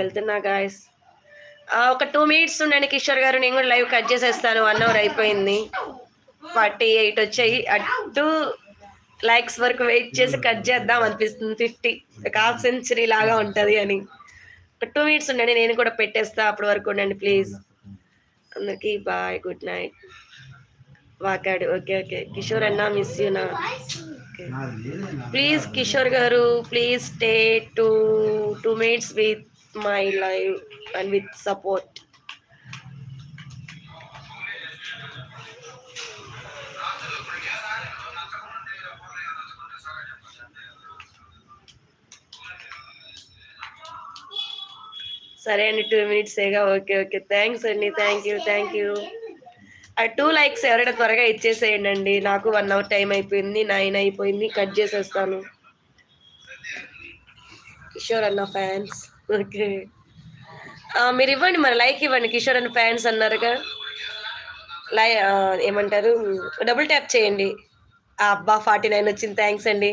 వెళ్తున్నా గాయస్. ఒక 2 మినిట్స్ ఉండండి కిషోర్ గారు. నేను కూడా లైవ్ కట్ చేసేస్తాను. 1 అవర్ అయిపోయింది. 48 వచ్చాయి. 2 లైక్స్ వరకు వెయిట్ చేసి కట్ చేద్దాం అనిపిస్తుంది. 50 ఒక హాఫ్ సెంచరీ లాగా ఉంటది అని. ఒక 2 మినిట్స్ ఉండండి. నేను కూడా పెట్టేస్తా. అప్పటి వరకు ఉండండి ప్లీజ్. అందరికి బాయ్, గుడ్ నైట్. వాకాడు. ఓకే ఓకే కిషోర్ అన్న మిస్ యూనా. Please Kishore garu please stay 2 minutes with my live and with support. సరే అండి 2 మినిట్స్ ఏగా. ఓకే ఓకే థ్యాంక్స్ అండి. Thank you. ఆ 2 లైక్స్ ఎవరైనా త్వరగా ఇచ్చేసేయండి అండి. నాకు 1 అవర్ టైం అయిపోయింది. 9 అయిపోయింది. కట్ చేసేస్తాను. కిషోర్ అన్న ఫ్యాన్స్. ఓకే మీరు ఇవ్వండి మరి, లైక్ ఇవ్వండి. కిషోర్ అన్న ఫ్యాన్స్ అన్నారుగా, ఏమంటారు, డబుల్ ట్యాప్ చేయండి. అబ్బా 49 వచ్చింది. థ్యాంక్స్ అండి.